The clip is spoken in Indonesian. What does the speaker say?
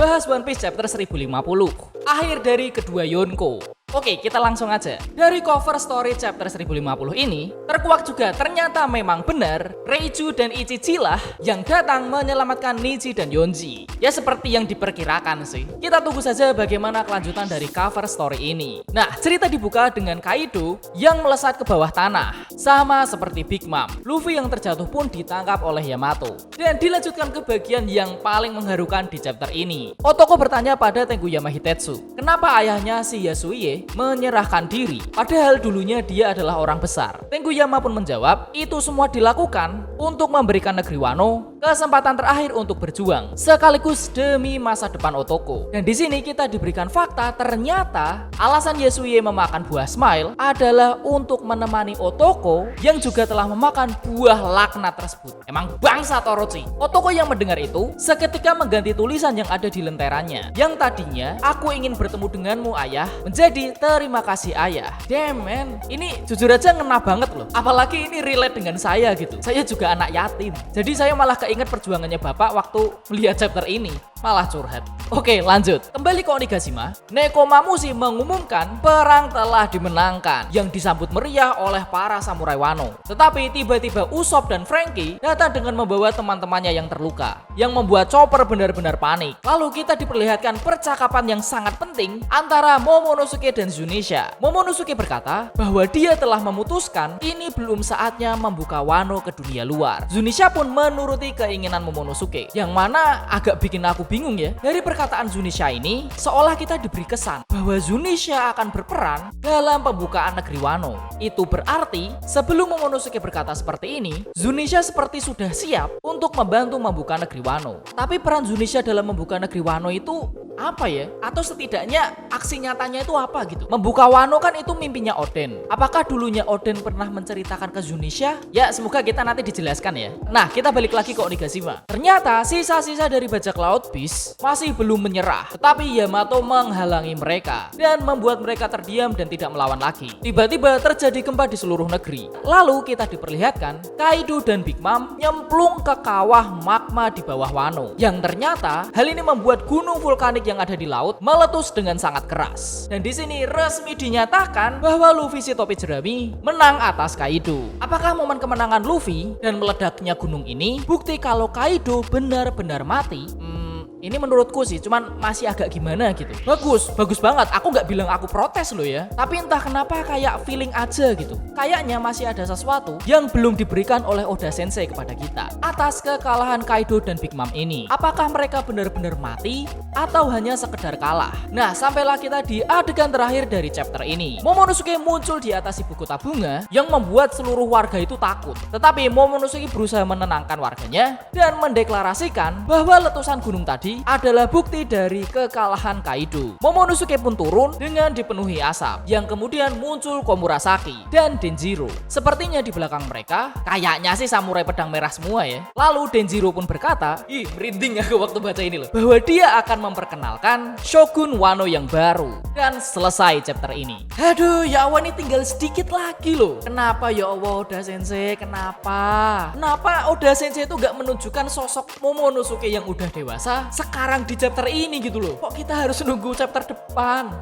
bahas One Piece chapter 1050. Akhir dari kedua Yonko. Oke, kita langsung aja. Dari cover story chapter 1050 ini, terkuak juga ternyata memang benar Reiju dan Ichichi lah yang datang menyelamatkan Niji dan Yonji. Ya seperti yang diperkirakan sih. Kita tunggu saja bagaimana kelanjutan dari cover story ini. Nah, cerita dibuka dengan Kaido yang melesat ke bawah tanah. Sama seperti Big Mom, Luffy yang terjatuh pun ditangkap oleh Yamato. Dan dilanjutkan ke bagian yang paling mengharukan di chapter ini. Otoko bertanya pada Tenguyama Hitetsu, kenapa ayahnya si Yasuie menyerahkan diri, padahal dulunya dia adalah orang besar. Tenguyama pun menjawab, itu semua dilakukan untuk memberikan negeri Wano kesempatan terakhir untuk berjuang, sekaligus demi masa depan Otoko. Dan di sini kita diberikan fakta ternyata alasan Yasuie memakan buah Smile adalah untuk menemani Otoko yang juga telah memakan buah laknat tersebut. Emang bangsat Orochi. Otoko yang mendengar itu seketika mengganti tulisan yang ada di lenterannya, yang tadinya aku ingin bertemu denganmu ayah, menjadi terima kasih ayah. Damn man, ini jujur aja ngena banget loh. Apalagi ini relate dengan saya gitu. Saya juga anak yatim. Jadi saya malah keinget perjuangannya bapak waktu melihat chapter ini. Malah curhat. Oke, lanjut. Kembali ke Onigashima. Nekomamushi mengumumkan perang telah dimenangkan yang disambut meriah oleh para samurai Wano. Tetapi tiba-tiba Usopp dan Franky datang dengan membawa teman-temannya yang terluka, yang membuat Chopper benar-benar panik. Lalu kita diperlihatkan percakapan yang sangat penting antara Momonosuke dan Zunisha. Momonosuke berkata bahwa dia telah memutuskan ini belum saatnya membuka Wano ke dunia luar. Zunisha pun menuruti keinginan Momonosuke, yang mana agak bikin aku bingung ya. Dari perkataan Zunisha ini, seolah kita diberi kesan bahwa Zunisha akan berperan dalam pembukaan negeri Wano. Itu berarti sebelum Momonosuke berkata seperti ini, Zunisha seperti sudah siap untuk membantu membuka negeri Wano. Tapi peran Zunisha dalam membuka negeri Wano itu apa ya? Atau setidaknya aksi nyatanya itu apa gitu? Membuka Wano kan itu mimpinya Oden. Apakah dulunya Oden pernah menceritakan ke Zunisha? Ya semoga kita nanti dijelaskan ya. Nah, kita balik lagi ke Onigashima. Ternyata sisa-sisa dari bajak laut Beast masih belum menyerah. Tetapi Yamato menghalangi mereka dan membuat mereka terdiam dan tidak melawan lagi. Tiba-tiba terjadi gempa di seluruh negeri. Lalu kita diperlihatkan Kaido dan Big Mom nyemplung ke kawah magma di bawah Wano. Yang ternyata hal ini membuat gunung vulkanik yang ada di laut meletus dengan sangat keras. Dan di sini resmi dinyatakan bahwa Luffy si topi jerami menang atas Kaido. Apakah momen kemenangan Luffy dan meledaknya gunung ini bukti kalau Kaido benar-benar mati? Ini menurutku sih, cuman masih agak gimana gitu. Bagus banget. Aku nggak bilang aku protes loh ya. Tapi entah kenapa kayak feeling aja gitu. Kayaknya masih ada sesuatu yang belum diberikan oleh Oda Sensei kepada kita atas kekalahan Kaido dan Big Mom ini. Apakah mereka benar-benar mati atau hanya sekedar kalah? Nah, sampailah kita di adegan terakhir dari chapter ini. Momonosuke muncul di atas ibu kota bunga yang membuat seluruh warga itu takut. Tetapi Momonosuke berusaha menenangkan warganya dan mendeklarasikan bahwa letusan gunung tadi adalah bukti dari kekalahan Kaido. Momonosuke pun turun dengan dipenuhi asap yang kemudian muncul Komurasaki dan Denjiro. Sepertinya di belakang mereka kayaknya sih samurai pedang merah semua ya. Lalu Denjiro pun berkata, merinding aku waktu baca ini loh, bahwa dia akan memperkenalkan Shogun Wano yang baru. Dan selesai chapter ini. Aduh ya Allah, ini tinggal sedikit lagi loh. Kenapa ya Allah Oda Sensei? Kenapa Oda Sensei itu gak menunjukkan sosok Momonosuke yang udah dewasa sekarang di chapter ini gitu loh. Kok kita harus nunggu chapter depan?